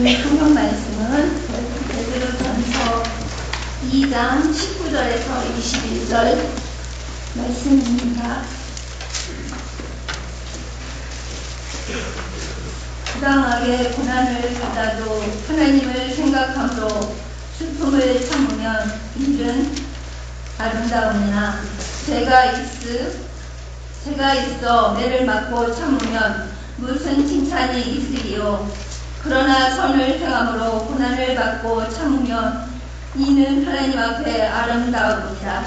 오늘 성경 말씀은 베드로전서 2장 19절에서 21절 말씀입니다. 부당하게 고난을 받아도 하나님을 생각함으로 슬픔을 참으면 일은 아름다우니라. 죄가 있어 매를 맞고 참으면 무슨 칭찬이 있으리요. 그러나 선을 행함으로 고난을 받고 참으면 이는 하나님 앞에 아름다우니라.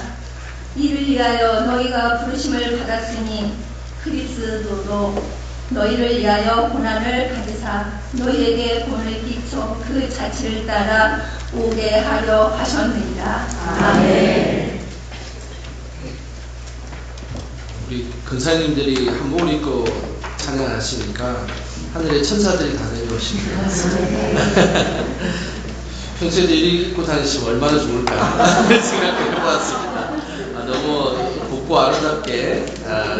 이를 위하여 너희가 부르심을 받았으니 그리스도도 너희를 위하여 고난을 받으사 너희에게 본을 끼쳐 그 자취를 따라 오게 하려 하셨느니라. 아멘. 우리 근사님들이 한복을 입고 찬양하시니까 하늘의 천사들이 다 내려오시는 것 같습니다. 평소에도 이렇게 입고 다니시면 얼마나 좋을까 생각해 보았습니다. 너무 곱고 아름답게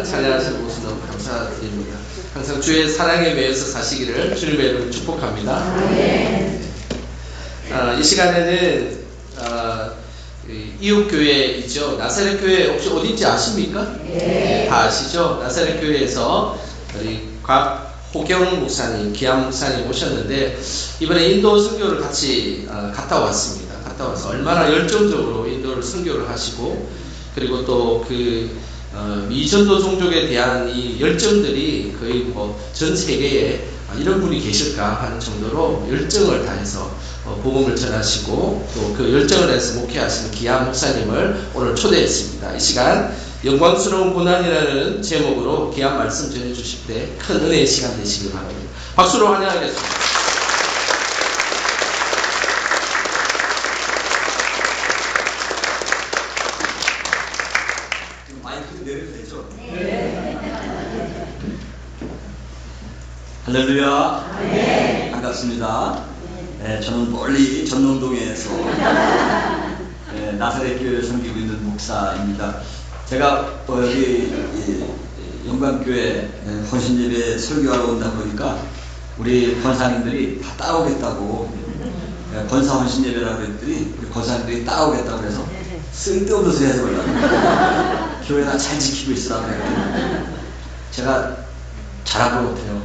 찬양하시는 모습 너무 감사드립니다. 항상 주의 사랑에 매여서 사시기를 주님의 이름으로 축복합니다. 이 시간에는 이웃교회이죠. 나사렛 교회 혹시 어딘지 아십니까? 다 아시죠? 나사렛 교회에서 우리 곽호경 목사님, 기암 목사님 오셨는데 이번에 인도 선교를 같이 갔다 왔습니다. 갔다 와서 얼마나 열정적으로 인도를 선교를 하시고 그리고 또 미전도 종족에 대한 이 열정들이 거의 전 세계에 이런 분이 계실까 하는 정도로 열정을 다해서 복음을 전하시고 또 그 열정을 해서 목회하시는 기암 목사님을 오늘 초대했습니다. 이 시간 영광스러운 고난이라는 제목으로 귀한 말씀 전해주실 때 큰 은혜의 시간 되시길 바랍니다. 박수로 환영하겠습니다. 마이크 내려도 되죠? 네. 할렐루야. 네. 반갑습니다. 네, 저는 멀리 전농동에서 나사렛 교회를 섬기고 있는 목사입니다. 제가 여기 영광교회 헌신예배 설교하러 온다 보니까 우리 권사님들이 다 따오겠다고 권사 헌신예배라고 했더니 우리 권사님들이 따오겠다고 해서 쓸데없는 소리 하지 말라고 교회나 잘 지키고 있으라고 해요. 제가 잘한 것 같아요.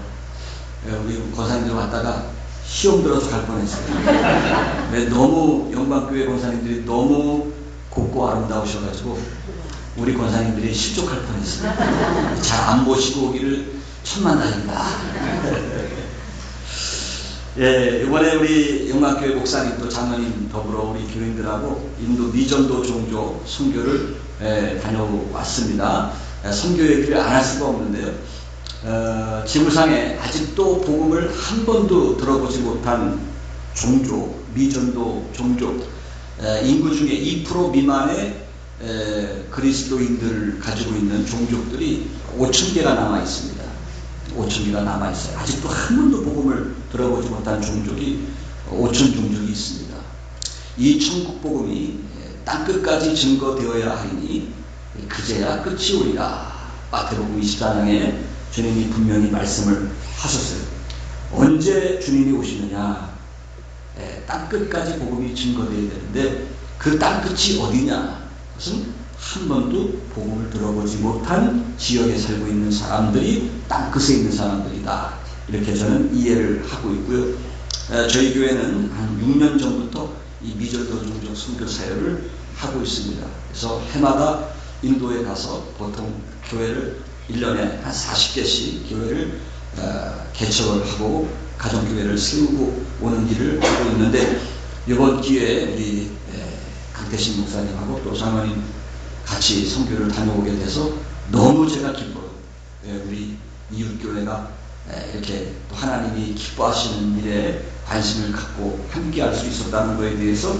우리 권사님들 왔다가 시험 들어서 갈 뻔했어요. 너무 영광교회 권사님들이 너무 곱고 아름다우셔가지고 우리 권사님들이 실족할 뻔했어요. 잘 안 보시고 오기를 천만다행이다. 예, 이번에 우리 영광교회 목사님 또 장로님 더불어 우리 교인들하고 인도 미전도 종족 선교를 다녀왔습니다. 선교 얘기를 안 할 수가 없는데요. 지구상에 아직도 복음을 한 번도 들어보지 못한 종족, 미전도 종족, 인구 중에 2% 미만의 그리스도인들을 가지고 있는 종족들이 5,000개가 남아 있습니다. 5,000개가 남아 있어요. 아직도 한 번도 복음을 들어보지 못한 종족이 5,000 종족이 있습니다. 이 천국 복음이 땅끝까지 증거되어야 하리니 그제야 끝이 오리라. 마태복음 24장에 주님이 분명히 말씀을 하셨어요. 언제 주님이 오시느냐? 땅끝까지 복음이 증거되어야 되는데 그 땅끝이 어디냐? 그것은 한 번도 복음을 들어보지 못한 지역에 살고 있는 사람들이 땅끝에 있는 사람들이다. 이렇게 저는 이해를 하고 있고요. 저희 교회는 한 6년 전부터 이 미전도 종족 선교 사역을 하고 있습니다. 그래서 해마다 인도에 가서 보통 교회를 1년에 한 40개씩 교회를 개척을 하고 가정교회를 세우고 오는 일을 하고 있는데 이번 기회에 우리 강태신 목사님하고 또 장로님 같이 선교를 다녀오게 돼서 너무 제가 기뻐요. 우리 이웃교회가 이렇게 또 하나님이 기뻐하시는 일에 관심을 갖고 함께할 수 있었다는 것에 대해서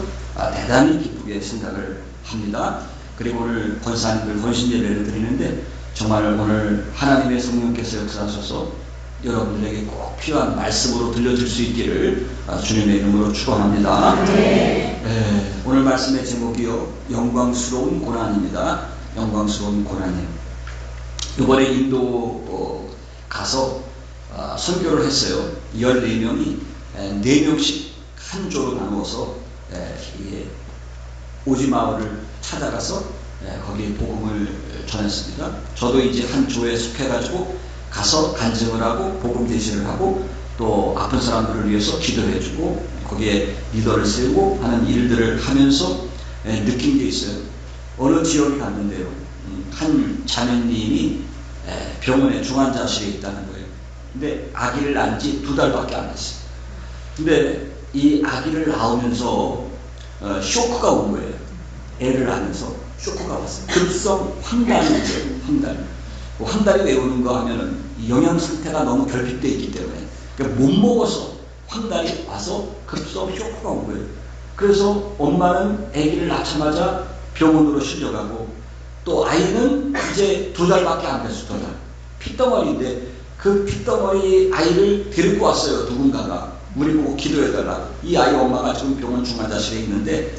대단히 기쁘게 생각을 합니다. 그리고 오늘 권사님들 헌신예배를 드리는데 정말 오늘 하나님의 성령께서 역사하셔서 여러분들에게 꼭 필요한 말씀으로 들려줄 수 있기를 주님의 이름으로 축원합니다. 오늘 말씀의 제목이요, 영광스러운 고난입니다. 영광스러운 고난이요. 이번에 인도 가서 선교를 했어요. 14명이 4명씩 한 조로 나누어서 오지마을을 찾아가서 거기에 복음을 전했습니다. 저도 이제 한 조에 속해가지고 가서 간증을 하고 복음 제시를 하고 또 아픈 사람들을 위해서 기도해주고 거기에 리더를 세우고 하는 일들을 하면서 느낀 게 있어요. 어느 지역에 갔는데요, 한 자매님이 병원에 중환자실에 있다는 거예요. 근데 아기를 낳은 지 2달밖에 안 됐어요. 근데 이 아기를 낳으면서 쇼크가 온 거예요. 애를 낳으면서 쇼크가 왔어요. 급성 황달이 있어요. 황달이 왜 오는 거 하면은 영양 상태가 너무 결핍되어 있기 때문에, 그러니까 못 먹어서 황달이 와서 급성 쇼크가 온 거예요. 그래서 엄마는 아기를 낳자마자 병원으로 실려가고, 또 아이는 이제 2달밖에 안 됐어. 2달 핏덩어리인데 그 핏덩어리 아이를 데리고 왔어요. 누군가가 우리 보고 기도해달라고. 이 아이 엄마가 지금 병원 중환자실에 있는데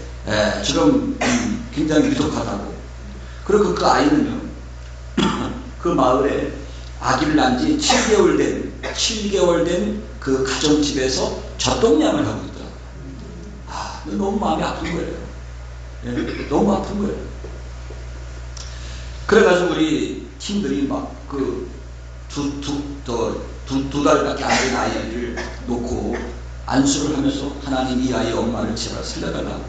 지금 굉장히 위독하다고. 그리고 그 아이는요 그 마을에 아기를 낳은 지 7개월 된 그 가정집에서 젖동량을 하고 있더라고요. 너무 마음이 아픈 거예요. 너무 아픈 거예요. 그래가지고 우리 팀들이 막 그 두 달밖에 안 된 아이를 놓고 안수를 하면서 하나님 이 아이의 엄마를 제발 살려달라고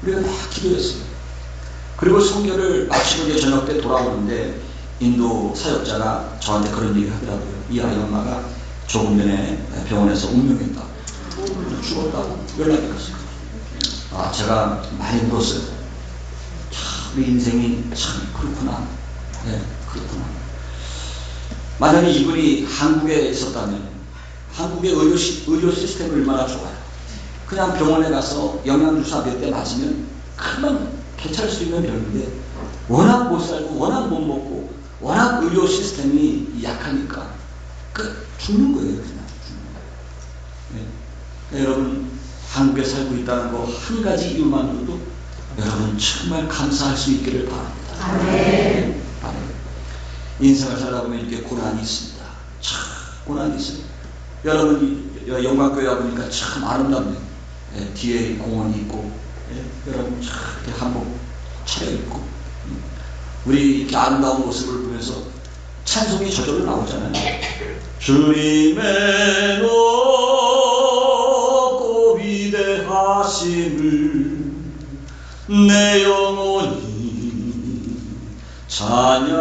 우리가 다 기도했어요. 그리고 성교를 마치고 이제 저녁 때 돌아오는데 인도 사역자가 저한테 그런 얘기를 하더라고요. 이 아이 엄마가 조금 전에 병원에서 운명했다고, 죽었다고 연락이 왔어요. 제가 많이 울었어요. 참 우리 인생이 참 그렇구나. 그렇구나. 만약에 이분이 한국에 있었다면 한국의 의료 시스템이 얼마나 좋아요. 그냥 병원에 가서 영양주사 몇 대 맞으면 금방 괜찮을 수 있는 병인데 워낙 못 살고 워낙 못 먹고 워낙 의료 시스템이 약하니까 죽는 거예요. 그냥 죽는 거예요. 여러분 한국에 살고 있다는 거 한 가지 이유만으로도 여러분 정말 감사할 수 있기를 바랍니다. 네. 인생을 살다 보면 이렇게 고난이 있습니다. 참 고난이 있어요. 여러분 영광교회 와보니까 참 아름답네요. 뒤에 공원이 있고 여러분 참 이렇게 한복 차려입고 우리 이렇게 아름다운 모습을 보면서 찬송이 저절로 나오잖아요. 주님의 높고 위대하심을 내 영혼이 찬양하네.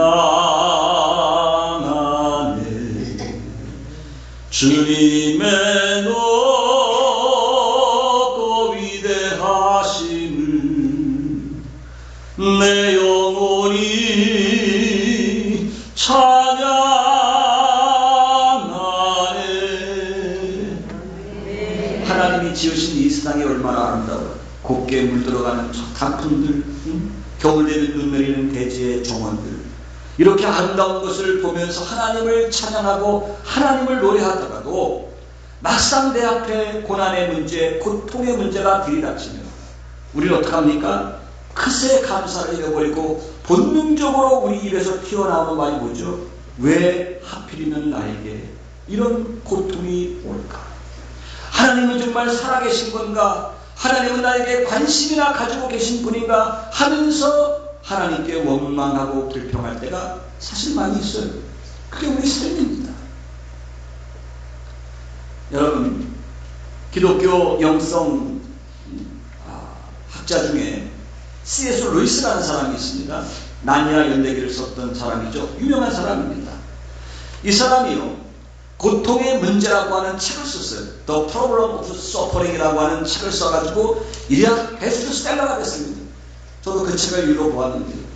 주님의 높고 위대하심을 내 영혼이 찬양하네. 하나님이 지으신 이 세상이 얼마나 아름다워요. 곱게 물들어가는 단풍들, 겨울 되면 눈 내리는 대지의 정원들, 이렇게 아름다운 것을 보면서 하나님을 찬양하고 하나님을 노래하다가도 막상 내 앞에 고난의 문제, 고통의 문제가 들이닥치면 우리는 어떡합니까? 크세 감사를 잃어버리고 본능적으로 우리 입에서 튀어나오는 말이 뭐죠? 왜 하필이면 나에게 이런 고통이 올까? 하나님은 정말 살아계신 건가? 하나님은 나에게 관심이나 가지고 계신 분인가 하면서 하나님께 원망하고 불평할 때가 사실 많이 있어요. 그게 우리 삶입니다. 여러분, 기독교 영성 학자 중에 C.S. 루이스라는 사람이 있습니다. 나니아 연대기를 썼던 사람이죠. 유명한 사람입니다. 이 사람이요, 고통의 문제라고 하는 책을 썼어요. The Problem of Suffering이라고 하는 책을 써가지고 일약 베스트셀러가 됐습니다. 저도 그 책을 읽어보았는데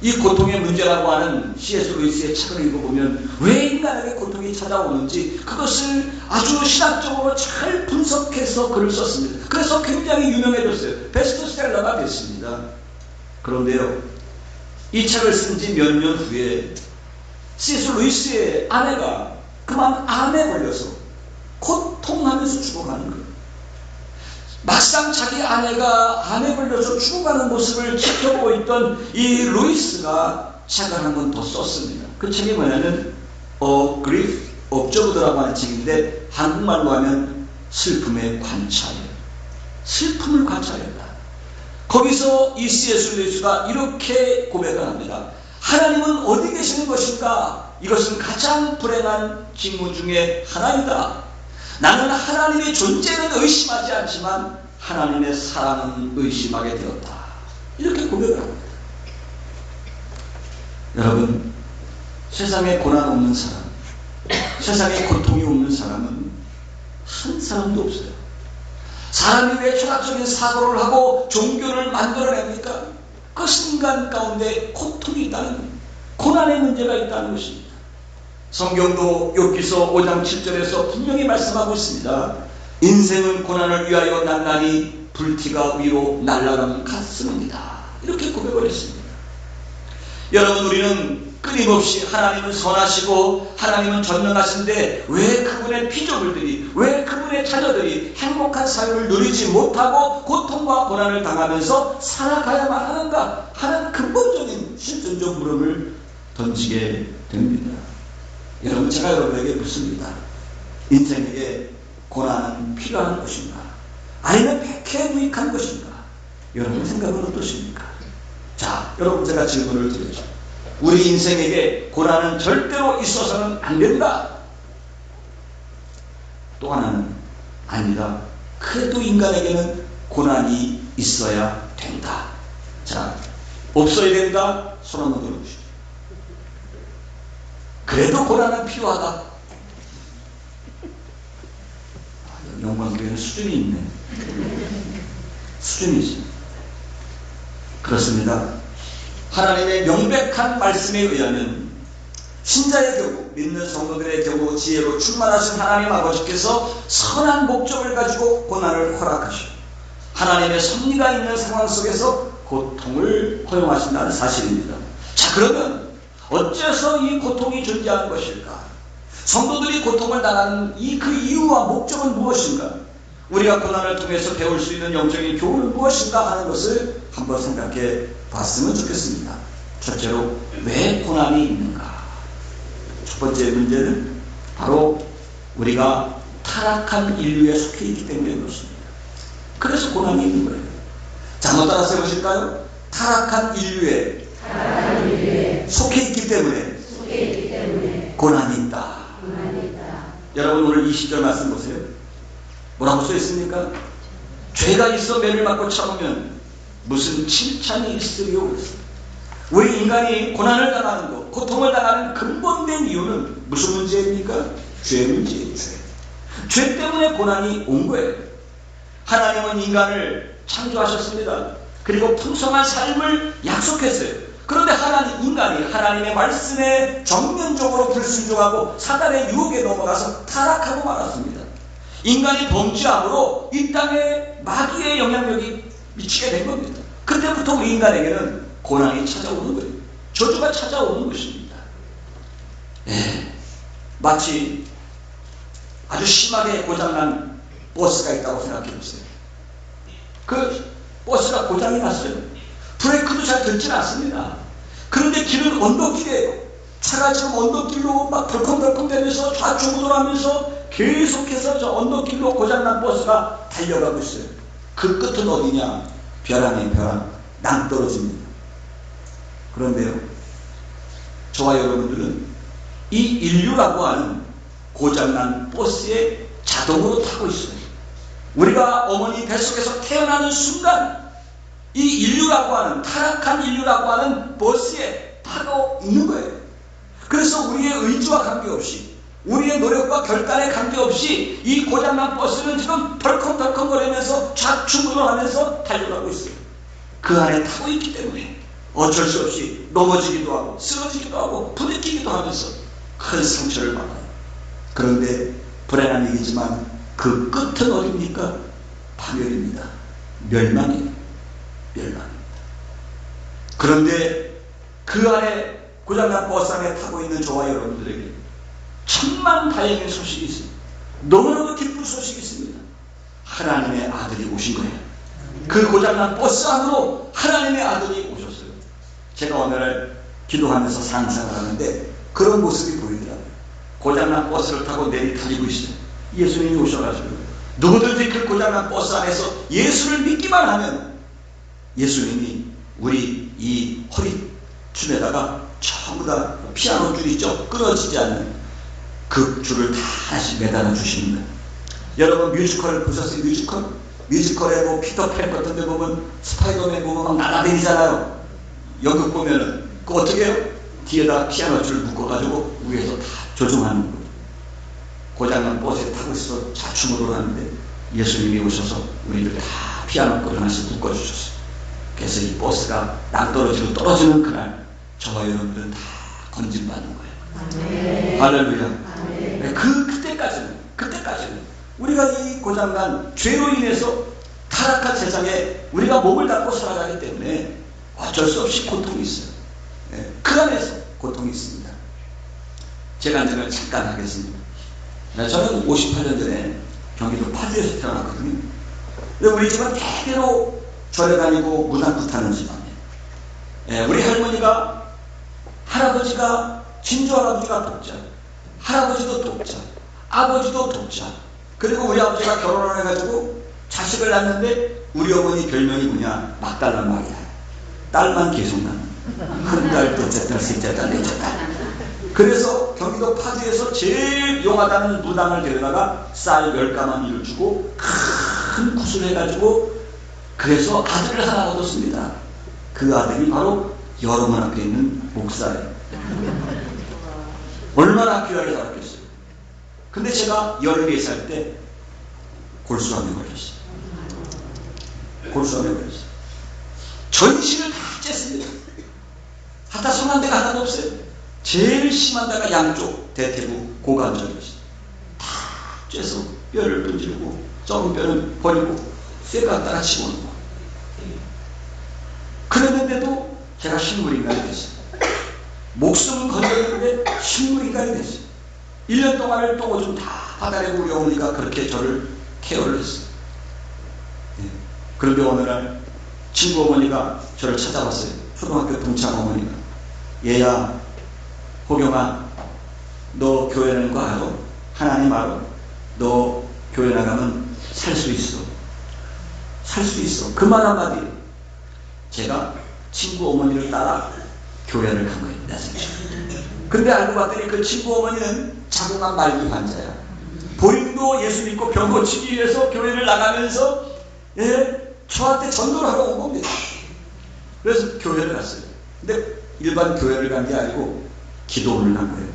이 고통의 문제라고 하는 C.S. 루이스의 책을 읽어보면 왜 인간에게 고통이 찾아오는지 그것을 아주 신학적으로 잘 분석해서 글을 썼습니다. 그래서 굉장히 유명해졌어요. 베스트셀러가 됐습니다. 그런데요, 이 책을 쓴 지 몇 년 후에 C.S. 루이스의 아내가 그만 암에 걸려서 고통하면서 죽어가는 거예요. 막상 자기 아내가 암에 걸려서 죽어가는 모습을 지켜보고 있던 이 루이스가 책을 한 권 더 썼습니다. 그 책이 뭐냐면 Grief Observed라고 하는 책인데 한국말로 하면 슬픔의 관찰, 슬픔을 관찰했다. 거기서 이 C.S. 루이스가 이렇게 고백을 합니다. 하나님은 어디 계시는 것인가? 이것은 가장 불행한 질문 중에 하나이다. 나는 하나님의 존재는 의심하지 않지만 하나님의 사랑은 의심하게 되었다. 이렇게 고백을 합니다. 여러분, 세상에 고난 없는 사람, 세상에 고통이 없는 사람은 한 사람도 없어요. 사람이 왜 철학적인 사고를 하고 종교를 만들어냅니까? 그 순간 가운데 고통이 있다는 것, 고난의 문제가 있다는 것입니다. 성경도 욥기서 5장 7절에서 분명히 말씀하고 있습니다. 인생은 고난을 위하여 날나니 불티가 위로 날아가는 가슴입니다. 이렇게 고백을 했습니다. 여러분, 우리는 끊임없이 하나님은 선하시고 하나님은 전능하신데 왜 그분의 피조물들이, 왜 그분의 자녀들이 행복한 삶을 누리지 못하고 고통과 고난을 당하면서 살아가야만 하는가 하는 근본적인 실존적 물음을 던지게 됩니다. 여러분, 제가 여러분에게 묻습니다. 인생에게 고난은 필요한 것인가? 아니면 백해무익한 것인가? 여러분 생각은 어떠십니까? 자, 여러분, 제가 질문을 드려죠. 우리 인생에게 고난은 절대로 있어서는 안 된다. 또 하나는 아니다. 그래도 인간에게는 고난이 있어야 된다. 자, 없어야 된다. 손 한번 들어보시죠. 그래도 고난은 필요하다. 영광교회는 수준이 있네. 수준이 있습니다. 그렇습니다. 하나님의 명백한 말씀에 의하면 신자의 경우, 믿는 성도들의 경우 지혜로 충만하신 하나님 아버지께서 선한 목적을 가지고 고난을 허락하시고 하나님의 섭리가 있는 상황 속에서 고통을 허용하신다는 사실입니다. 자, 그러면 어째서 이 고통이 존재하는 것일까? 성도들이 고통을 당하는 그 이유와 목적은 무엇인가? 우리가 고난을 통해서 배울 수 있는 영적인 교훈은 무엇인가 하는 것을 한번 생각해 봤으면 좋겠습니다. 첫째로, 왜 고난이 있는가? 첫 번째 문제는 바로 우리가 타락한 인류에 속해 있기 때문에 그렇습니다. 그래서 고난이 있는 거예요. 자, 한번 따라서 해보실까요? 타락한 인류에 속해 있기 때문에 고난이 있다. 여러분, 오늘 20절 말씀 보세요. 뭐라고 써 있습니까? 죄가 있어 매를 맞고 참으면 무슨 칭찬이 있으리요? 그랬습니다. 우리 인간이 고난을 당하는 것, 고통을 당하는 근본된 이유는 무슨 문제입니까? 죄 문제예요. 죄 때문에 고난이 온 거예요. 하나님은 인간을 창조하셨습니다. 그리고 풍성한 삶을 약속했어요. 그런데 인간이 하나님의 말씀에 정면적으로 불순종하고 사단의 유혹에 넘어가서 타락하고 말았습니다. 인간이 범죄함으로 이 땅에 마귀의 영향력이 미치게 된 겁니다. 그때부터 우리 인간에게는 고난이 찾아오는 거예요. 저주가 찾아오는 것입니다. 마치 아주 심하게 고장난 버스가 있다고 생각해 보세요. 그 버스가 고장이 났어요. 브레이크도 잘 듣진 않습니다. 그런데 길은 언덕길이에요. 차가 지금 언덕길로 막 덜컹덜컹 되면서 좌충우돌하면서 계속해서 저 언덕길로 고장난 버스가 달려가고 있어요. 그 끝은 어디냐? 벼랑에 벼랑, 낭떠러집니다. 그런데요, 저와 여러분들은 이 인류라고 하는 고장난 버스에 자동으로 타고 있어요. 우리가 어머니 뱃속에서 태어나는 순간 이 인류라고 하는, 타락한 인류라고 하는 버스에 타고 있는 거예요. 그래서 우리의 의지와 관계없이, 우리의 노력과 결단에 관계없이 이 고장난 버스는 지금 덜컹덜컹 거리면서 좌충우돌하면서 달려가고 있어요. 그 안에 타고 있기 때문에 어쩔 수 없이 넘어지기도 하고 쓰러지기도 하고 부딪히기도 하면서 큰 상처를 받아요. 그런데 불행한 얘기지만 그 끝은 어딥니까? 파멸입니다. 멸망이에요. 멸망입니다. 그런데 그 안에 고장난 버스 안에 타고 있는 저와 여러분들에게 천만 다행의 소식이 있습니다. 너무나도 기쁜 소식이 있습니다. 하나님의 아들이 오신 거예요. 그 고장난 버스 안으로 하나님의 아들이 오셨어요. 제가 오늘 기도하면서 상상을 하는데 그런 모습이 보이더라고요. 고장난 버스를 타고 내리 달리고 있어요. 예수님이 오셔가지고 누구든지 그 고장난 버스 안에서 예수를 믿기만 하면 예수님이 우리 이 허리춤에다가 전부 다 피아노 줄 있죠? 끊어지지 않는 그 줄을 다시 매달아 주시는 거예요. 여러분 뮤지컬을 보셨어요? 뮤지컬에 뭐 피터팬 같은 데 보면 스파이더맨 보면 막 날아다니잖아요. 연극 보면은 그 어떻게 해요? 뒤에다 피아노 줄 묶어가지고 위에서 다 조종하는 거예요. 고장난 버스에 타고 있어 자충으로 하는데 예수님이 오셔서 우리를 다 피아노 끈을 하나씩 묶어주셨어요. 그래서 이 버스가 낭떠러지로 떨어지는 그날 저와 여러분들은 다 건진받는 거예요. 할렐루야. 그때까지는 우리가 이 고장난 죄로 인해서 타락한 세상에 우리가 몸을 닫고 살아가기 때문에 어쩔 수 없이 고통이 있어요. 그 안에서 고통이 있습니다. 제 간증을 잠깐 하겠습니다. 저는 58년 전에 경기도 파주에서 태어났거든요. 근데 우리 집은 대대로 절에 다니고 무당부타는 집안이에요. 우리 할머니가 할아버지가 진주 할아버지가 독자, 할아버지도 독자, 아버지도 독자. 그리고 우리 아버지가 결혼을 해가지고 자식을 낳는데 우리 어머니 별명이 뭐냐? 막달란 말이야. 딸만 계속 낳는. 큰 딸, 둘째 딸, 셋째 딸, 넷째 딸. 그래서 경기도 파주에서 제일 용하다는 무당을 데려다가 쌀 10가만 이를 주고 큰 굿을 해가지고 그래서 아들을 하나 얻었습니다. 그 아들이 바로 여러분 앞에 있는 목사예요. 얼마나 귀하게 살았겠어요. 근데 제가 14살 때 골수암에 걸렸어요. 골수암에 걸렸어요. 전신을 다 쬐습니다. 하다 성한 데가 하나도 없어요. 제일 심한 데가 양쪽 대퇴부 고관절이었어요. 다 쬐서 뼈를 던지고 썩은 뼈는 버리고 쇠 갖다가 집어넣고. 그랬는데도 제가 식물인간이 됐어요. 목숨은 건졌는데 식물인간이 됐어요. 1년 동안을 똥오줌 다 받아내고 우리 어머니가 그렇게 저를 케어를 했어요. 그런데 어느 날 친구 어머니가 저를 찾아왔어요. 초등학교 동창 어머니가. 얘야, 호경아, 너 교회는 거 알아? 하나님 알아? 너 교회 나가면 살 수 있어. 살 수 있어. 그 말 한마디. 제가 친구 어머니를 따라 교회를 간 거예요. 근데 알고 봤더니 그 친구 어머니는 자궁암 말기 환자야. 본인도 예수 믿고 병 고치기 위해서 교회를 나가면서 저한테 전도를 하러 온 겁니다. 그래서 교회를 갔어요. 근데 일반 교회를 간 게 아니고 기도원을 간 거예요.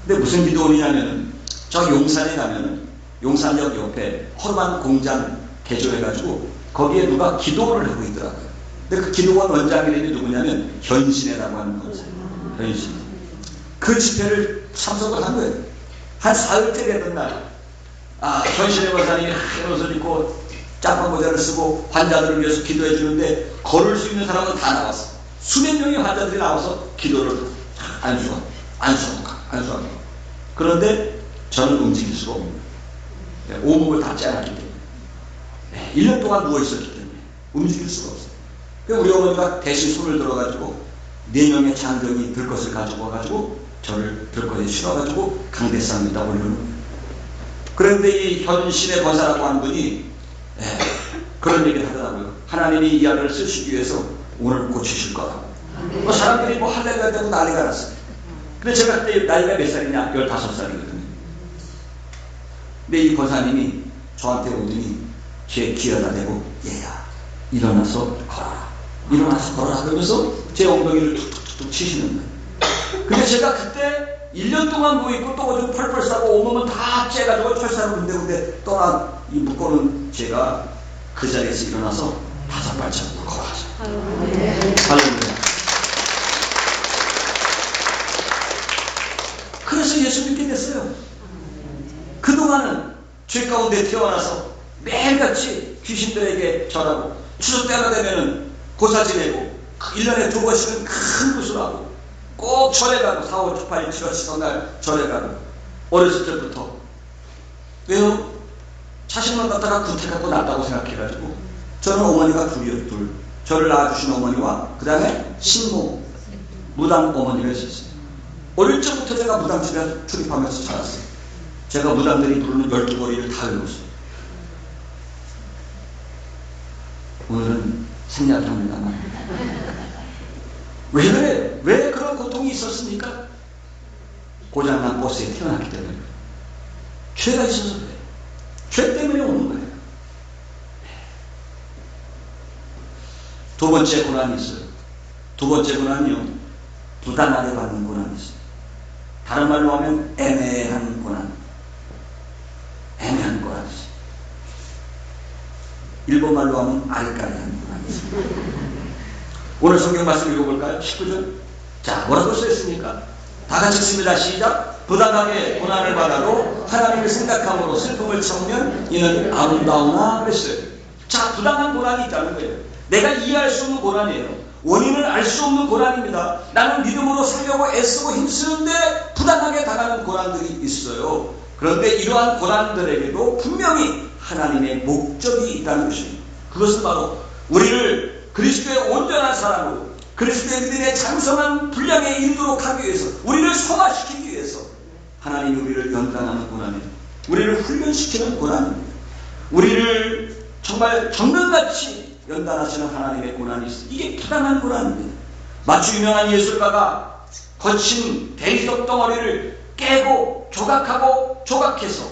근데 무슨 기도원이냐면은 저 용산에 가면은 용산역 옆에 허름한 공장 개조해가지고 거기에 누가 기도원을 하고 있더라고요. 근데 그 기도원 원장 이름이 누구냐면 현신애라고 하는 거예요. 현신. 그 집회를 참석을 한 거예요. 한 사흘째 되던 날, 현신애 원장이 하얀 옷을 입고 짬뽕 모자를 쓰고 환자들을 위해서 기도해 주는데 걸을 수 있는 사람은 다 나왔어. 수백 명의 환자들이 나와서 기도를 안수합니다. 그런데 저는 움직일 수가 없는 거예요. 온몸을 다 째놨기 때문에. 1년 동안 누워있었기 때문에 움직일 수가 없어요. 우리 어머니가 대신 손을 들어가지고 4명의 장병이 들것을 가지고 와가지고 저를 들것에 실어가지고 강대상에다 올려놓은 거예요. 그런데 이 현신의 권사라고 하는 분이 그런 얘기를 하더라고요. 하나님이 이 아들을 쓰시기 위해서 오늘 고치실 거라고. 사람들이 뭐 할렐루야 되고 난리가 났어요. 근데 제가 그때 나이가 몇 살이냐? 15살이거든요. 근데 이 권사님이 저한테 오더니 제 귀에다 대고 얘야 일어나서 걸어라. 일어나서 걸어라. 그러면서 제 엉덩이를 툭툭툭 치시는 거예요. 근데 제가 그때 1년 동안 누워있고 또 오줌 펄펄 싸고 온몸은 다 째가지고 철사로 군데군데 떠난 이 묶어놓은 제가 그 자리에서 일어나서 5발자국을 걸어가죠. 할렐루야. 그래서 예수 믿게 됐어요. 그동안은 죄 가운데 태어나서 매일같이 귀신들에게 절하고 추석 때가 되면은 고사 지내고 1년에 2번씩은 큰 구슬 하고 꼭 절에 가고 4, 5, 6, 8, 7월 시성날 절에 가고 어렸을 때부터 왜요? 자식만 갖다가 구태갖고 낳았다고 생각해가지고 저는 어머니가 둘이에요. 둘. 저를 낳아주신 어머니와 그 다음에 신모 무당 어머니가 있었어요. 어릴 적부터 제가 무당집에 출입하면서 자랐어요. 제가 무당들이 부르는 12거리를 다 외웠어요. 오늘은 생략을 합니다만. 왜 그래? 왜 그런 고통이 있었습니까? 고장난 버스에 태어났기 때문에. 죄가 있어서 그래. 죄 때문에 오는 거예요. 두 번째 고난이 있어요. 두 번째 고난이요, 부당하게 받는 고난이 있어요. 다른 말로 하면 애매한 고난. 애매한 고난이 있어요. 일본 말로 하면 아리까리한 고난이 있어요. 오늘 성경 말씀 읽어볼까요? 19절. 자, 뭐라고 써있습니까? 다 같이 읽습니다. 시작. 부당하게 고난을 받아도 하나님을 생각함으로 슬픔을 참으면 이는 아름다우나 그랬어요. 자, 부당한 고난이 있다는 거예요. 내가 이해할 수 없는 고난이에요. 원인을 알 수 없는 고난입니다. 나는 믿음으로 살려고 애쓰고 힘쓰는데 부당하게 당하는 고난들이 있어요. 그런데 이러한 고난들에게도 분명히 하나님의 목적이 있다는 것입니다. 그것은 바로 우리를 그리스도의 온전한 사람으로, 그리스도의 믿음의 장성한 분량에 이르도록 하기 위해서, 우리를 성화시키기 위해서 하나님이 우리를 연단하는 고난입니다. 우리를 훈련시키는 고난입니다. 우리를 정말 정면같이 연단하시는 하나님의 고난이 있습니다. 이게 부당한 고난입니다. 마치 유명한 예술가가 거친 대리석 덩어리를 깨고 조각하고 조각해서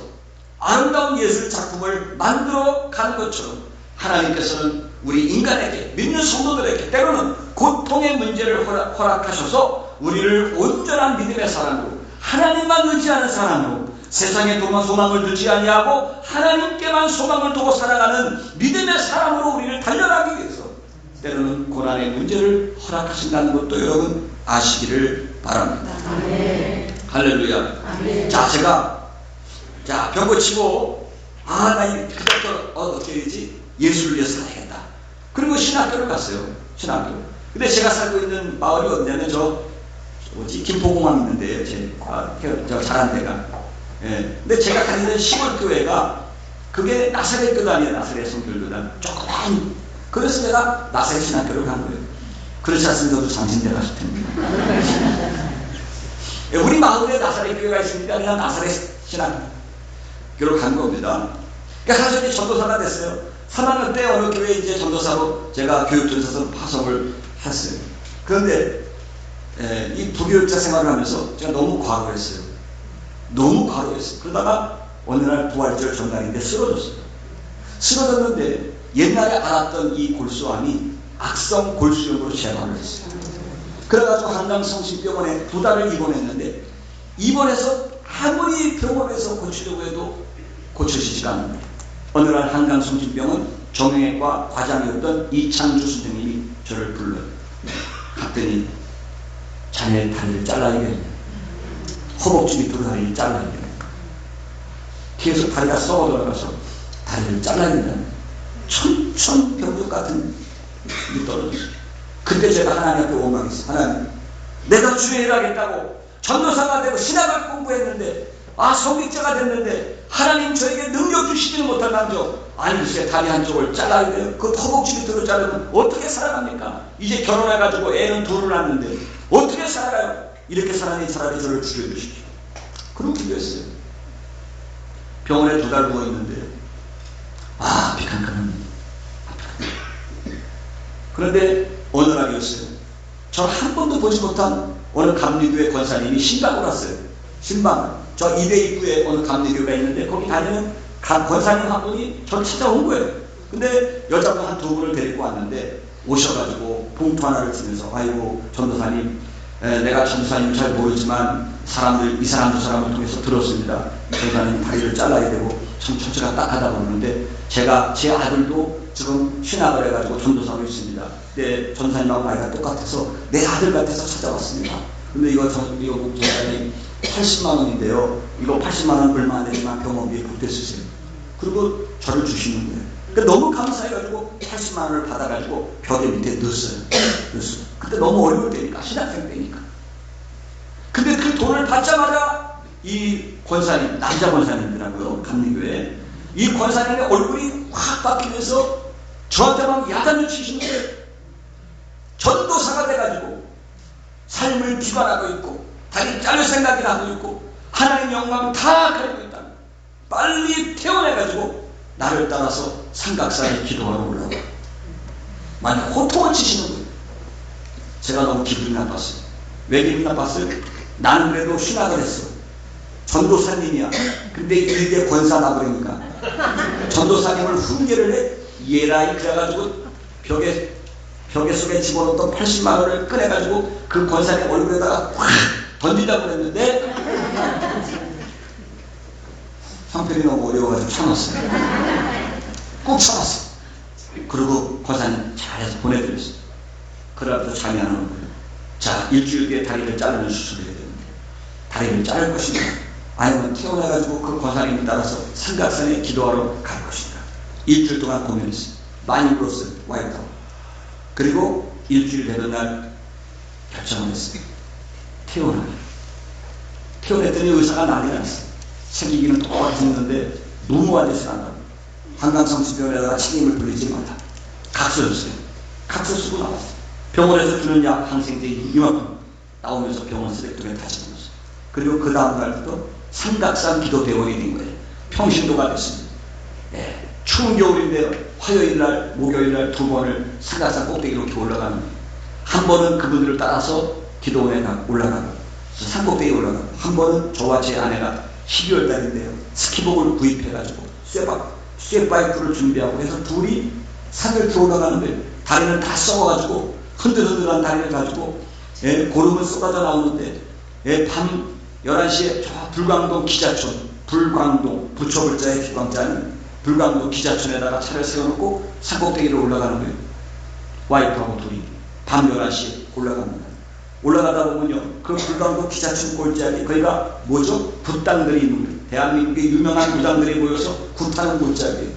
아름다운 예술 작품을 만들어 가는 것처럼 하나님께서는 우리 인간에게, 믿는 성도들에게 때로는 고통의 문제를 허락하셔서 우리를 온전한 믿음의 사람으로, 하나님만 의지하는 사람으로, 세상에 소망을 두지 아니하고 하나님께만 소망을 두고 살아가는 믿음의 사람으로 우리를 단련하기 위해서 때로는 고난의 문제를 허락하신다는 것도 여러분 아시기를 바랍니다. 아멘. 할렐루야. 아멘. 자, 제가 병 고치고 나 그때부터 어떻게 되지? 예수를 위해서 살아야겠다. 그리고 신학교를 갔어요. 신학교. 근데 제가 살고 있는 마을이 어디냐면 김포공항 있는데요. 저 자란 데가. 예. 근데 제가 다니는 시골 교회가 그게 나사렛 교단이에요. 나사렛 성결교단. 조그만. 그래서 제가 나사렛 신학교를 간 거예요. 그렇지 않습니까? 저도 장신대 갔을 텐데. 예, 우리 마을에 나사렛 교회가 있으니까 그냥 나사렛 신학교를 간 겁니다. 그러니까 사실 전도사가 됐어요. 3학년 때 어느 교회 이제 전도사로 제가 교육전에서 파송을 했어요. 그런데 이 부교육자 생활을 하면서 제가 너무 과로했어요. 너무 과로했어요. 그러다가 어느 날 부활절 전날인데 쓰러졌어요. 쓰러졌는데 옛날에 알았던 이 골수암이 악성 골수염으로 재발을 했어요. 그래가지고 한강성심병원에 2달을 입원했는데 입원해서 아무리 병원에서 고치려고 해도 고쳐지지가 않는 거예요. 어느 날 한강성심병원 정형외과 과장이었던 이창주 선생님이 저를 불러요. 갔더니 자네 다리를 잘라야겠네. 허벅지 밑으로 다리를 잘라야겠네. 계속 다리가 썩어 들어가서 다리를 잘라야겠네. 천천병력 같은 일이 떨어졌어요. 그때 제가 하나님 앞에 원망했어요. 하나님, 내가 주의 일을 하겠다고 전도사가 되고 신학을 공부했는데 성직자가 됐는데 하나님 저에게 능력 주시지는 못한 남자, 아니 글쎄 다리 한쪽을 잘라야 돼요. 그 허벅지 밑으로 자르면 어떻게 살아갑니까? 이제 결혼해가지고 애는 둘을 낳는데 어떻게 살아가요? 이렇게 살아니 차라리 저를 죽여주십시오. 그럼 죽였어요. 병원에 2달 누워있는데 비칸칸한. 그런데 어느 날이었어요. 저를 한 번도 보지 못한 어느 감리교회 권사님이 신방을 왔어요. 신방을. 저 입에 입구에 어느 감리교회가 있는데 거기 다니는 권사님 한 분이 저를 찾아온 거예요. 근데 여자분 한 2분을 데리고 왔는데 오셔가지고 봉투 하나를 주면서 아이고 전도사님, 내가 전도사님을 잘 모르지만 이 사람 저 사람을 통해서 들었습니다. 전도사님 다리를 잘라야 되고 참 처치가 딱하다 그러는데 제 아들도 지금 신학을 해가지고 전도사로 있습니다. 내 전도사님하고 나이가 똑같아서 내 아들 같아서 찾아왔습니다. 근데 이거 전도사님 80만 원인데요. 이거 80만 원 얼마 안 되지만 병원비에 보태 쓰세요. 그리고 저를 주시는 거예요. 그러니까 너무 감사해가지고 80만 원을 받아가지고 벽에 밑에 넣었어요. 그때 너무 어려울 때니까, 신학생 때니까. 근데 그 돈을 받자마자 이 권사님, 남자 권사님이더라고요. 감리교회. 이 권사님의 얼굴이 확 바뀌면서 저한테 막 야단을 치시는 거예요. 전도사가 돼가지고 삶을 비관하고 있고 다리 자를 생각이 나고 있고 하나님 영광 다 가리고 있다. 빨리 태어나가지고 나를 따라서 삼각산에 기도하러 올라와. 완전 호통을 치시는 거예요. 제가 너무 기분이 나빴어요. 왜 기분이 나빴어요? 나는 그래도 신학을 했어. 전도사님이야. 근데 일개 권사 나버리니까 전도사님을 훈계를 해. 예라이 그래가지고 벽에 속에 집어넣었던 80만 원을 꺼내가지고 그 권사님 얼굴에다가 확 던지려고 그랬는데 형편이 너무 어려워가지고 참았어요. 꼭 참았어. 그리고 권사님 잘해서 보내드렸어요. 그러다가 잠이 안 오는 거예요. 자, 일주일 뒤에 다리를 자르는 수술을 해야 되는데 다리를 자를 것인가 아니면 태어나가지고 그 권사님을 따라서 삼각산에 기도하러 갈 것인가. 일주일 동안 고민했어요. 많이 울었어요. 와이프하고. 그리고 일주일 되던 날 결정을 했어요. 태어났더니 의사가 난리가 났어요. 생기기는 똑같이 했는데 너무 안 돼서 난다고. 한강성수병원에다가 책임을 돌리지 말라. 각서였어요. 각서 쓰고 나왔어요. 병원에서 주는 약 항생제 이만큼 나오면서 병원 쓰레기통에 다 집어넣었어요. 그리고 그 다음 날부터 삼각산 기도대원이 된 거예요. 평신도가 됐습니다. 예, 추운 겨울인데요. 화요일날, 목요일날 2번을 삼각산 꼭대기로 이렇게 올라가는 거예요. 한 번은 그분들을 따라서 기도원에 올라가고 산꼭대기에 올라가고 한 번은 저와 제 아내가 12월 달인데요. 스키복을 구입해가지고 쇠바이크를 준비하고 해서 둘이 산을 들어 올라가는데 다리는 다 썩어가지고 흔들흔들한 다리를 가지고 고름은 쏟아져 나오는데 밤 11시에 저 불광동 기자촌 불광동 부처불자의 기광자는 불광동 기자촌에다가 차를 세워놓고 산꼭대기를 올라가는 거예요. 와이프하고 둘이 밤 11시에 올라갑니다. 올라가다 보면요 그 불광동 기자촌 골짜기 거기가 뭐죠? 굿땅들이 있는 거예요. 대한민국의 유명한 굿땅들이 모여서 굿하는 골짜기예요.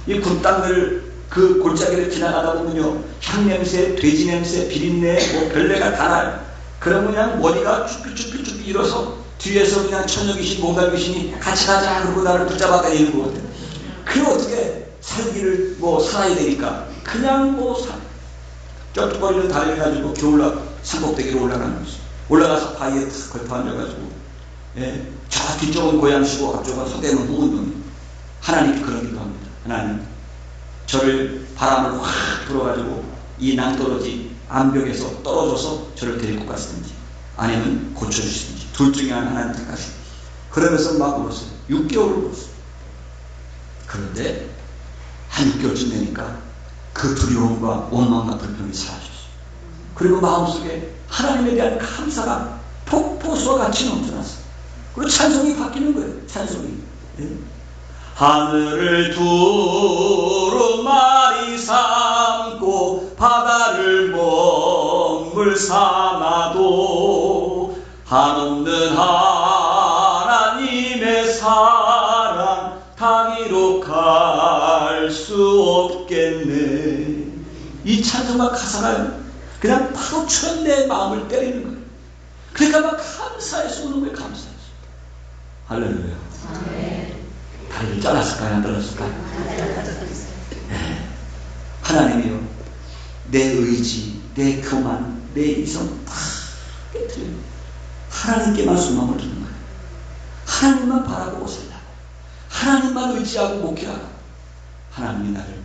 이 굿땅들 그 골짜기를 지나가다 보면요 향냄새, 돼지냄새, 비린내 뭐 별내가 다 나요. 그러면 그냥 머리가 쭈삐쭈삐쭈삐 일어서 뒤에서 그냥 처녀귀신 몽달귀신이 같이 가자 그러고 나를 붙잡아 다니는 것 같아요. 그 어떻게 살기를 뭐 살아야 되니까 그냥 뭐 쩔뚝거리는 다리를 가지고 겨울날 산꼭대기로 올라가는 거죠. 올라가서 바위에 탁 걸터 앉아가지고 저 뒤쪽은 고양시고 앞쪽은 서대문 홍은동이에요. 하나님께 그런 기도합니다. 하나님 저를 바람을 확 불어가지고 이 낭떠러지 암벽에서 떨어져서 저를 데리고 갔든지 아니면 고쳐주시든지 둘 중에 하나는 택하시고 그러면서 막 울었어요. 6개월을 울었어요. 그런데 한 6개월쯤 되니까 그 두려움과 원망과 불평이 사라졌어요. 그리고 마음속에 하나님에 대한 감사가 폭포수와 같이 넘쳐났어요. 그리고 찬송이 바뀌는 거예요. 찬송이. 하늘을 두루마리 삼고 바다를 먹물 삼아도 한없는 하나님의 사랑 다 기록할 수 없겠네. 이 찬송과 가사가 그냥 파도처럼 내 마음을 때리는 거예요. 그러니까 막 감사해서 우는 거예요. 감사해서. 할렐루야. 다리를 잘랐을까요? 안 잘랐을까요? 하나님이요 내 의지, 내 교만, 내 이성 다 깨트려요. 하나님께만 소망을 두는 거예요. 하나님만 바라보고 살라고 하나님만 의지하고 목회하고 하나님이 나를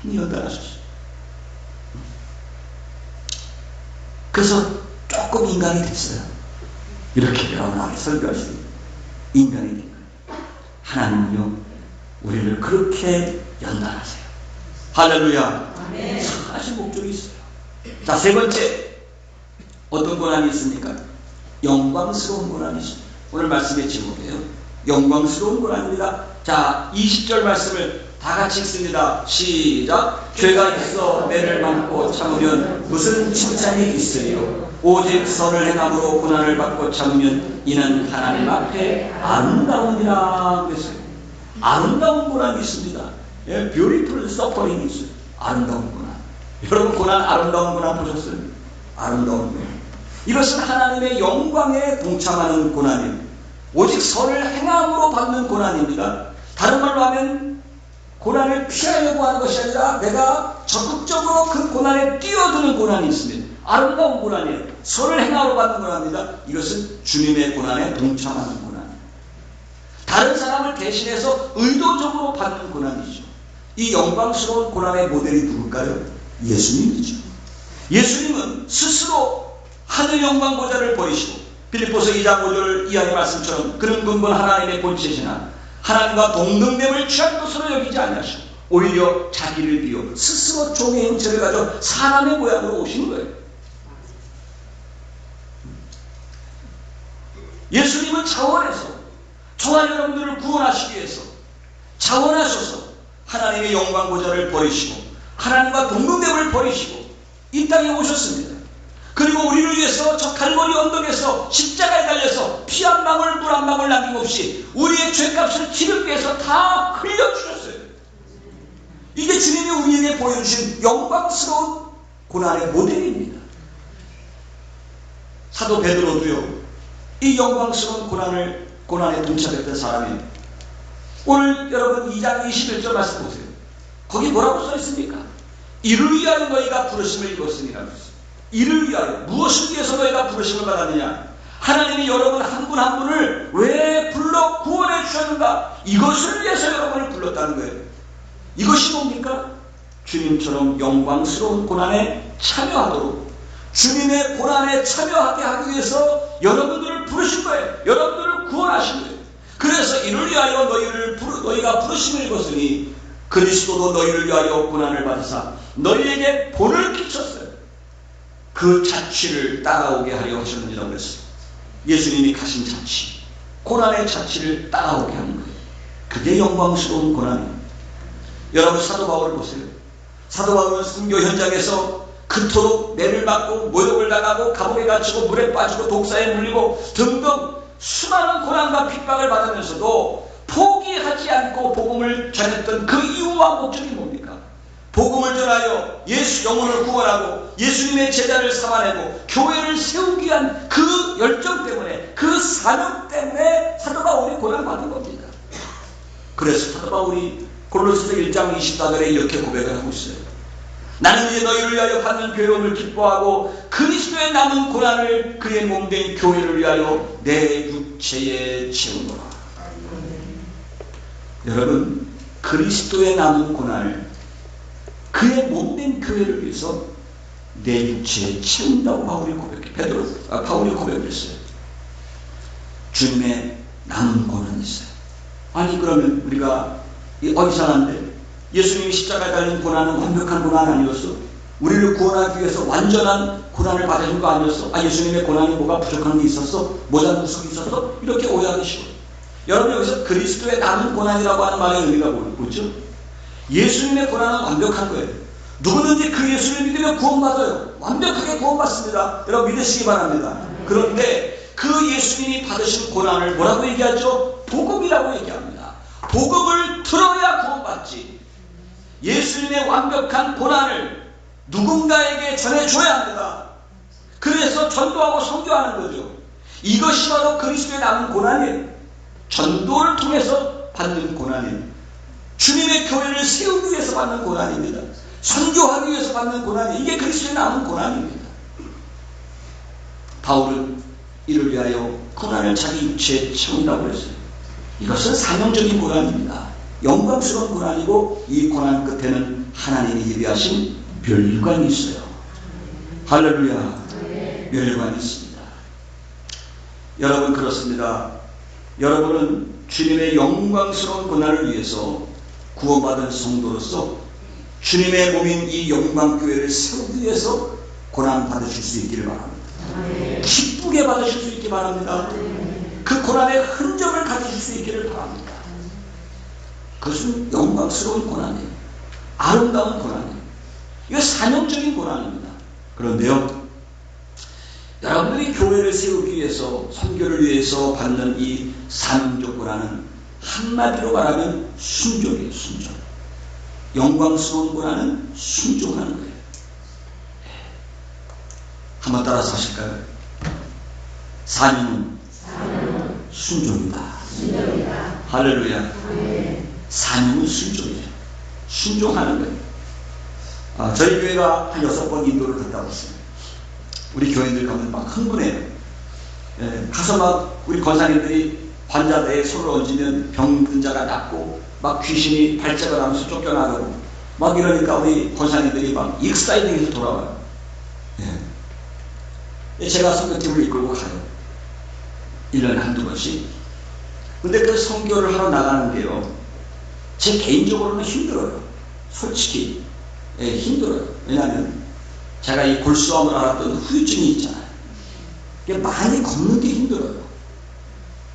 많이 연단하셨어요. 그래서 조금 인간이 됐어요. 이렇게 여러분에게 설교할 수 있는 인간이 된 거예요. 하나님은요 우리를 그렇게 연단하세요. 할렐루야. 사실 목적이 있어요. 자, 세 번째 어떤 고난이 있습니까? 영광스러운 고난이 있습니다. 오늘 말씀의 제목이에요. 영광스러운 고난입니다. 자, 20절 말씀을 다 같이 읽습니다. 시작. 죄가 있어 매를 맞고 참으면 무슨 칭찬이 있으리요. 오직 선을 행함으로 고난을 받고 참으면 이는 하나님 앞에 아름다움이라 그랬어요. 아름다운 고난이 있습니다. beautiful suffering이 있어요. 아름다운 고난. 여러분 고난 아름다운 고난 보셨어요? 아름다운 고난. 이것은 하나님의 영광에 동참하는 고난이에요. 오직 선을 행함으로 받는 고난입니다. 다른 말로 하면 고난을 피하려고 하는 것이 아니라 내가 적극적으로 그 고난에 뛰어드는 고난이 있습니다. 아름다운 고난이에요. 선을 행함으로 받는 고난입니다. 이것은 주님의 고난에 동참하는 고난. 다른 사람을 대신해서 의도적으로 받는 고난이죠. 이 영광스러운 고난의 모델이 누굴까요? 예수님이죠. 예수님은 스스로 하늘 영광 보좌를 버리시고 빌립보서 2장 5절 이하의 말씀처럼 그는 근본 하나님의 본체시나 하나님과 동등됨을 취할 것으로 여기지 아니하시고 오히려 자기를 비워 스스로 종의 형체를 가져 사람의 모양으로 오신 거예요. 예수님은 차원에서 저와 여러분들을 구원하시기 위해서 차원하셔서 하나님의 영광 보좌를 버리시고 하나님과 동등됨을 버리시고 이 땅에 오셨습니다. 그리고 우리를 위해서 저 갈보리 언덕에서 십자가에 달려서 피 한 방울 물 한 방울 남김없이 우리의 죄값을 치르기 위해서 다 흘려주셨어요. 이게 주님이 우리에게 보여주신 영광스러운 고난의 모델입니다. 사도 베드로도요 이 영광스러운 고난에 동참했던 사람이에요. 오늘 여러분 2장 21절 말씀 보세요. 거기 뭐라고 써 있습니까? 이를 위하여 너희가 부르심을 입었으니라. 이를 위하여 무엇을 위해서 너희가 부르심을 받았느냐? 하나님이 여러분 한 분 한 분을 왜 불러 구원해 주셨는가? 이것을 위해서 여러분을 불렀다는 거예요. 이것이 뭡니까? 주님처럼 영광스러운 고난에 참여하도록 주님의 고난에 참여하게 하기 위해서 여러분들을 부르신 거예요. 여러분들을 구원하신 거예요. 그래서 이를 위하여 너희가 부르심을 입었으니 그리스도도 너희를 위하여 고난을 받으사 너희에게 본을 끼쳤어요. 그 자취를 따라오게 하려 하셨느니라고 그랬어요. 예수님이 가신 자취, 고난의 자취를 따라오게 하는 거예요. 그게 영광스러운 고난이에요. 여러분 사도 바울을 보세요. 사도 바울은 순교 현장에서 그토록 매를 맞고 모욕을 당하고 감옥에 갇히고 물에 빠지고 독사에 물리고 등등 수많은 고난과 핍박을 받으면서도 포기하지 않고 복음을 전했던 그 이유와 목적이 뭡니까? 복음을 전하여 영혼을 구원하고 예수님의 제자를 삼아내고 교회를 세우기 위한 그 열정 때문에 그 사명 때문에 사도 바울이 고난받은 겁니다. 그래서 사도 바울이 고린도전서 1장 24절에 이렇게 고백을 하고 있어요. 나는 이제 너희를 위하여 받는 괴로움을 기뻐하고 그리스도의 남은 고난을 그의 몸된 교회를 위하여 내 육체에 채우노라. 여러분 그리스도의 남은 고난을 그의 몸된 교회를 위해서 내 육체에 채운다고 바울이 고백을 했어요. 주님의 남은 고난이 있어요. 아니 그러면 우리가 이상한데 예수님이 십자가에 달린 고난은 완벽한 고난 아니었어? 우리를 구원하기 위해서 완전한 고난을 받으신 거 아니었어? 예수님의 고난이 뭐가 부족한 게 있었어? 모자란 구석이 있었어? 이렇게 오해하기 쉬워. 여러분 여기서 그리스도의 남은 고난이라고 하는 말의 의미가 뭐죠? 예수님의 고난은 완벽한 거예요. 누구든지 그 예수를 믿으면 구원받아요. 완벽하게 구원받습니다. 여러분 믿으시기 바랍니다. 그런데 그 예수님이 받으신 고난을 뭐라고 얘기하죠? 복음이라고 얘기합니다. 복음을 들어야 구원받지. 예수님의 완벽한 고난을 누군가에게 전해줘야 합니다. 그래서 전도하고 선교하는 거죠. 이것이 바로 그리스도의 남은 고난이에요. 전도를 통해서 받는 고난이에요. 주님의 교회를 세우기 위해서 받는 고난입니다. 선교하기 위해서 받는 고난이 이게 그리스도의 남은 고난입니다. 바울은 이를 위하여 고난을 자기 육체에 채운다고 했어요. 이것은 사명적인 고난입니다. 영광스러운 고난이고 이 고난 끝에는 하나님이 예비하신 멸관이 있어요. 할렐루야. 멸관이 있습니다. 여러분 그렇습니다. 여러분은 주님의 영광스러운 고난을 위해서 구원받은 성도로서 주님의 몸인 이 영광교회를 세우기 위해서 고난 받으실 수 있기를 바랍니다. 기쁘게 받으실 수 있기 바랍니다. 그 고난의 흔적을 가지실 수 있기를 바랍니다. 그것은 영광스러운 고난이에요. 아름다운 고난이에요. 이거 사명적인 고난입니다. 그런데요, 여러분들이 교회를 세우기 위해서 선교를 위해서 받는 이 사명적 고난은 한마디로 말하면 순종이에요. 순종. 영광스러운 고난은 순종하는 거예요. 한번 따라서 하실까요? 사명은 순종이다. 할렐루야. 사명은 순종이에요. 순종하는 거예요. 저희 교회가 한 6번 인도를 갔다 왔어요. 우리 교인들 가면 막 흥분해요. 가서 막 우리 권사님들이 환자대에 손을 얹으면 병든 자가 낫고 막 귀신이 발작을 하면서 쫓겨나가고 막 이러니까 우리 권사님들이 막 익사이딩해서 돌아와요. 예. 제가 선교팀을 이끌고 가요. 1년에 한두 번씩. 근데 그 선교를 하러 나가는 게요, 제 개인적으로는 힘들어요. 솔직히. 예, 힘들어요. 왜냐하면 제가 이 골수암을 알았던 후유증이 있잖아요. 많이 걷는 게 힘들어요.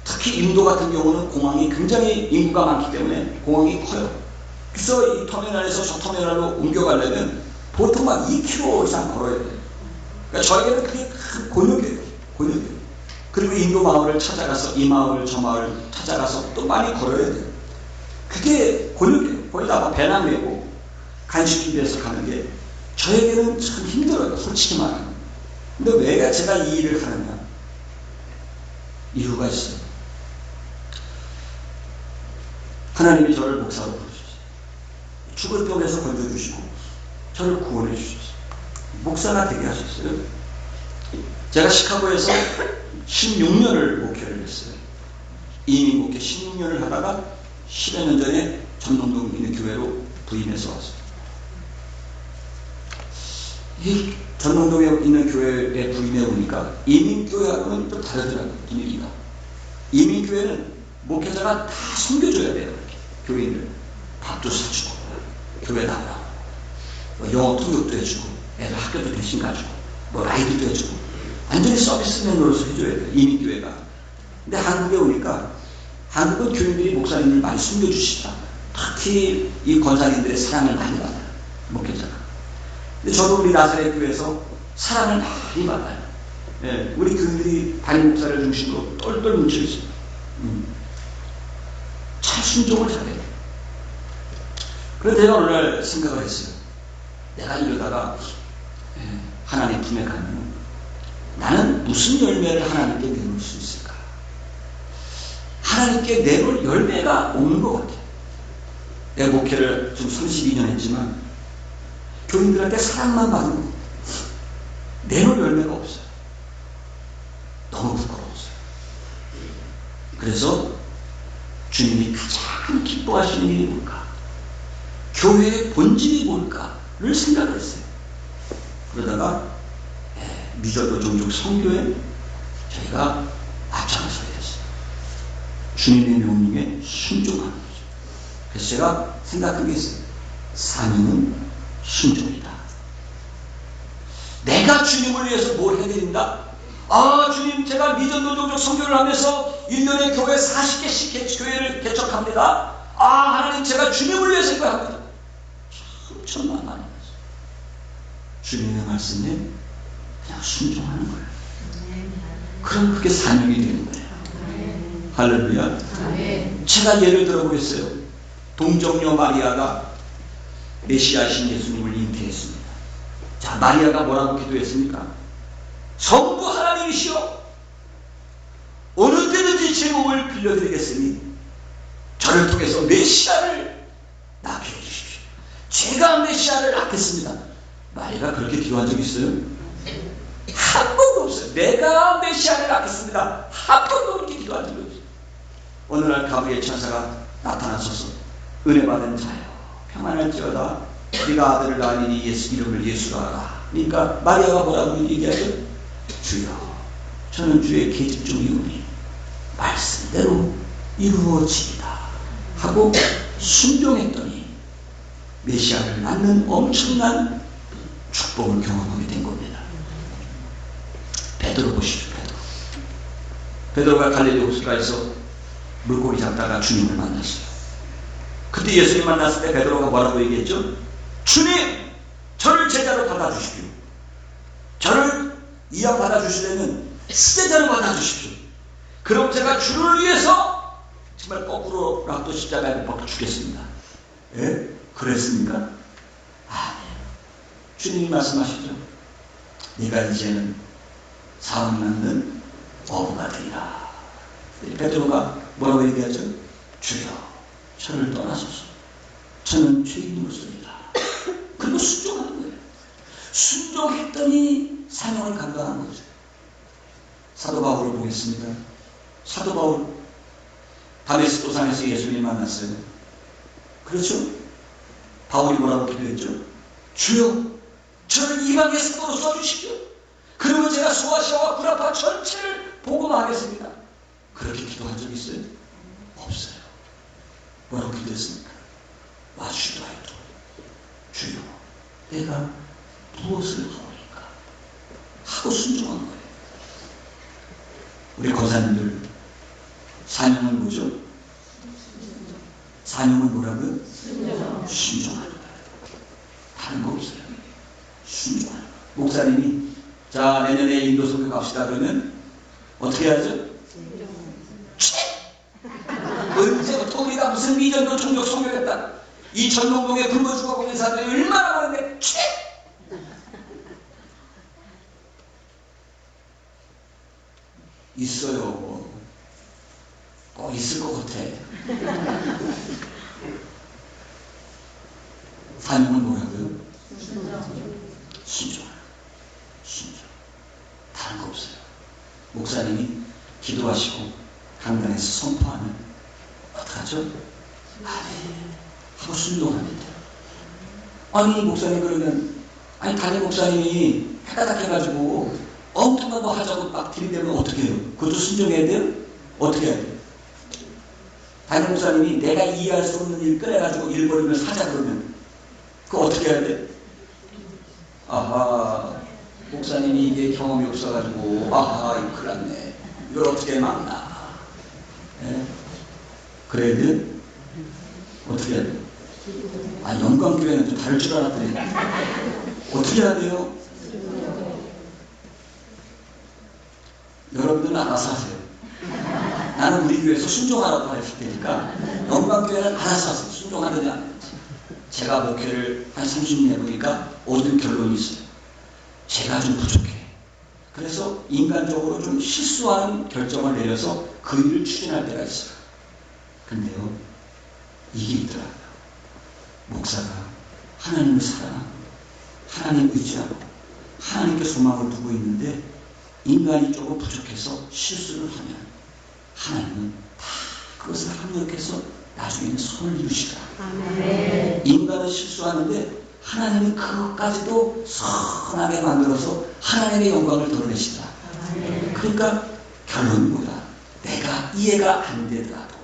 특히 인도 같은 경우는 공항이 굉장히 인구가 많기 때문에 공항이 커요. 그래서 이 터미널에서 저 터미널로 옮겨가려면 보통 막 2km 이상 걸어야 돼요. 그러니까 저에게는 그게 큰 곤욕이에요. 곤욕이에요. 그리고 인도 마을을 찾아가서 이 마을 저 마을 찾아가서 또 많이 걸어야 돼요. 그게 곤욕이에요. 거기다가 배낭 메고 간식 준비해서 가는 게 저에게는 참 힘들어요. 솔직히 말하면. 근데 왜 제가 이 일을 하느냐? 이유가 있어요. 하나님이 저를 목사로 부르셨어요. 죽을 병에서 건져주시고 저를 구원해 주셨어요. 목사가 되게 하셨어요. 제가 시카고에서 16년을 목회를 했어요. 이민 목회 16년을 하다가 10여 년 전에 전동동에 있는 교회로 부임해서 왔어요. 이 전동동에 있는 교회에 부임해 오니까 이민교회하고는 또 다르더라고요. 분위기가. 이민교회는 목회자가 다 섬겨줘야 돼요. 교인들 밥도 사주고 교회 나오라고 영어 통역도 해주고 애들 학교도 대신 가주고 뭐 라이드도 해주고 완전히 서비스맨으로서 해줘야 돼요. 이민교회가. 근데 한국에 오니까 한국은 교인들이 목사님을 많이 숨겨주시다. 특히 이 권사님들의 사랑을 많이 받아요. 목회자가. 근데 저도 우리 나사렛 교회에서 사랑을 많이 받아요. 예, 우리 교인들이 담임 목사를 중심으로 똘똘 뭉쳐있어요. 참 순종을 잘해요. 그래서 제가 어느 날 생각을 했어요. 내가 이러다가 하나님 품에 가면 나는 무슨 열매를 하나님께 내놓을 수 있을까? 하나님께 내놓을 열매가 없는 것 같아요. 내가 목회를 좀 32년 했지만 교인들한테 사랑만 받고 내놓을 열매가 없어요. 너무 부끄러웠어요. 그래서 주님이 가장 기뻐하시는 일이 뭘까? 교회의 본질이 뭘까를 생각을 했어요. 그러다가 미저도 종족 선교에 저희가 앞장서야 했어요. 주님의 명령에 순종하는 거죠. 그래서 제가 생각한 게 있어요. 사명은 순종이다. 내가 주님을 위해서 뭘 해드린다? 아, 주님, 제가 미전도 종족 선교를 하면서 1년에 교회 40개씩 교회를 개척합니다. 아, 하나님, 제가 주님을 위해서 이거 합니다. 참 천만만이었어요. 주님의 말씀에 그냥 순종하는 거예요. 그럼 그게 사명이 되는 거예요. 할렐루야. 제가 예를 들어보겠어요. 동정녀 마리아가 메시아신 예수님을 잉태했습니다. 자, 마리아가 뭐라고 기도했습니까? 성부 하나님이시여, 어느 때든지 제 몸을 빌려드리겠으니 저를 통해서 메시아를 낳게 해주십시오. 제가 메시아를 낳겠습니다. 마리아가 그렇게 기도한 적 있어요? 한 번도 없어요. 내가 메시아를 낳겠습니다. 한 번도 그렇게 기도한 적이 없어요. 어느 날 가브리엘 천사가 나타나셔서 은혜 받은 자여 평안할지어다, 네가 아들을 낳으니 예수 이름을 예수라 하라. 그러니까 마리아가 뭐라고 얘기하죠? 주여, 저는 주의 계집 중이오니 말씀대로 이루어지리다 하고 순종했더니 메시아를 낳는 엄청난 축복을 경험하게 된 겁니다. 베드로 보시죠. 베드로가 갈릴리 호수가에서 물고기 잡다가 주님을 만났어요. 그때 예수님 만났을 때 베드로가 뭐라고 얘기했죠? 주님, 저를 제자로 받아주십시오. 저를 이어 받아주시려면 수제자로 받아주십시오. 그럼 제가 주를 위해서 정말 거꾸로라도 십자가에 못 박혀 죽겠습니다. 예? 그랬습니까? 아, 네. 주님이 말씀하시죠. 네가 이제는 사람 낳는 어부가 되리라. 베드로가 뭐라고 얘기하죠? 주여, 저를 떠나소서. 저는 죄인으로서이다. 그리고 순종하는 거예요. 순종했더니 사명을 감당한 거죠. 사도 바울을 보겠습니다. 사도 바울, 다메스코 산에서 예수님 만났어요. 그렇죠? 바울이 뭐라고 기도했죠? 주여 저를 이방의 사도로 써주십시오. 그러면 제가 소아시아와 구라파 전체를 복음하겠습니다. 그렇게 기도한 적 있어요? 없어요. 뭐라고 기도했습니까? 와주시더라도 주여 내가 무엇을 하오리까 하고 순종한 거예요. 우리 권사님들 사명은 뭐죠? 사명은 뭐라고요? 순종하는 거예요. 다른 거 없어요. 순종하는 거예요. 목사님이 자 내년에 인도 선교 갑시다 그러면 어떻게 해야죠? 언제부터 우리가 무슨 미전도 종족 선교했다. 이 전동동에 굶어 죽어가고 있는 사람들이 얼마나 많은데 있어요. 꼭 있을 것 같아. 사명은 뭐라고요? 순종. 순종. 다른 거 없어요. 목사님이 기도하시고 강단에서 선포하면 어떡하죠? 아멘 하고 순종하면 돼요. 아니 목사님 그러면 아니 담임 목사님이 해가닥 해가지고 엉뚱한 거 하자고 막 들이대면 어떻게 해요? 그것도 순종해야 돼요? 어떻게 해야 돼요? 담임 목사님이 내가 이해할 수 없는 일 꺼내가지고 일 벌이면 사자 그러면 그거 어떻게 해야 돼? 아하 목사님이 이게 경험이 없어가지고 아하 이거 큰일 났네. 이걸 어떻게 막나? 예? 그래야 돼? 어떻게 해야 돼? 아 영광교회는 좀 다를 줄 알았더니 어떻게 해야 돼요? 여러분들은 알아서 하세요. 나는 우리 교회에서 순종하라고 할 테니까 영광교회는 알아서 하세요. 순종하느냐 안 하는지. 제가 목회를 한 30년 해보니까 얻은 결론이 있어요. 제가 좀 부족해. 그래서 인간적으로 좀 실수한 결정을 내려서 그 일을 추진할 때가 있어요. 근데요 이게 있더라고요. 목사가 하나님을 사랑하고 하나님 의지하고 하나님께 소망을 두고 있는데 인간이 조금 부족해서 실수를 하면 하나님은 다 그것을 합력해서 나중에는 손을 이루시더라. 인간은 실수하는데 하나님은 그것까지도 선하게 만들어서 하나님의 영광을 드러내시더라. 그러니까 결론이 뭐다? 내가 이해가 안 되더라도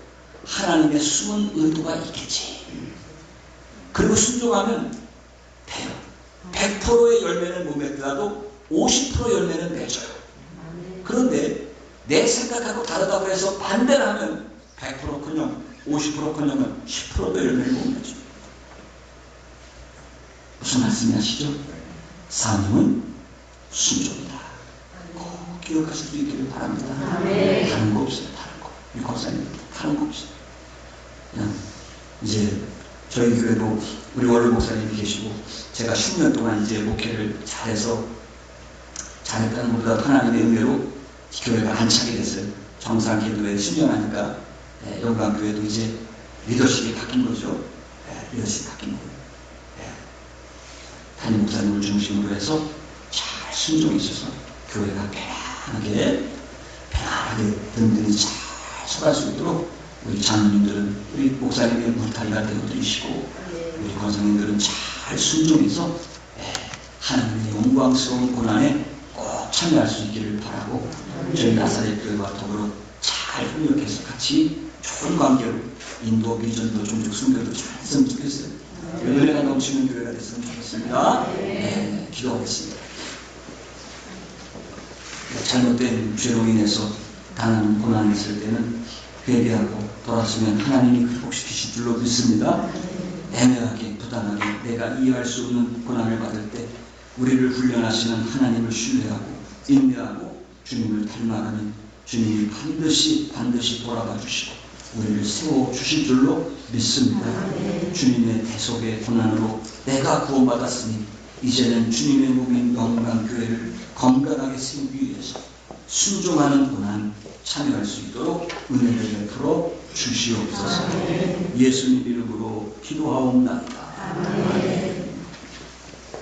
하나님의 숨은 의도가 있겠지. 그리고 순종하면 돼요. 100%의 열매는 못 맺더라도 50% 열매는 맺어요. 그런데 내 생각하고 다르다고 해서 반대를 하면 100%커녕 50%커녕은 10%도 열매를 못 맺어요. 무슨 말씀이 하시죠? 사명은 순종이다. 꼭 기억하실 수 있기를 바랍니다. 다른 거 없어요. 다른 거. 우리 권사님 다른 거 없어요. 그냥 이제 저희 교회도 우리 원로 목사님이 계시고 제가 10년 동안 이제 목회를 잘해서 잘했다는 것보다 하나님의 은혜로 교회가 안착이 됐어요. 정상 기도에 10년 하니까 영광교회도 이제 리더십이 바뀐 거죠. 리더십이 바뀐 거예요. 담임 목사님을 중심으로 해서 잘 순종이 있어서 교회가 편안하게 든든히 잘 서갈 수 있도록 우리 장로님들은 우리 목사님의 물타리가 되어드리시고 우리 권사님들은 잘 순종해서 하나님의 영광스러운 고난에 꼭 참여할 수 있기를 바라고 저희 나사렛 교회와 더불어 잘 협력해서 같이 좋은 관계로 인도 비전도 종족 순교도 잘 했으면 좋겠어요. 은혜가 넘치는 교회가 됐으면 좋겠습니다. 기도하겠습니다. 잘못된 죄로 인해서 당하는 고난이 있을 때는 회개하고 돌아서면 하나님이 극복시키실 줄로 믿습니다. 애매하게 부당하게 내가 이해할 수 없는 고난을 받을 때 우리를 훈련하시는 하나님을 신뢰하고 인내하고 주님을 닮아가는 주님이 반드시 돌아봐 주시고 우리를 세워주실 줄로 믿습니다. 주님의 대속의 고난으로 내가 구원받았으니 이제는 주님의 몸인 영광교회를 건강하게 세우기 위해서 순종하는 고난 참여할 수 있도록 은혜를 베풀어 주시옵소서. 예수님 이름으로 기도하옵나이다.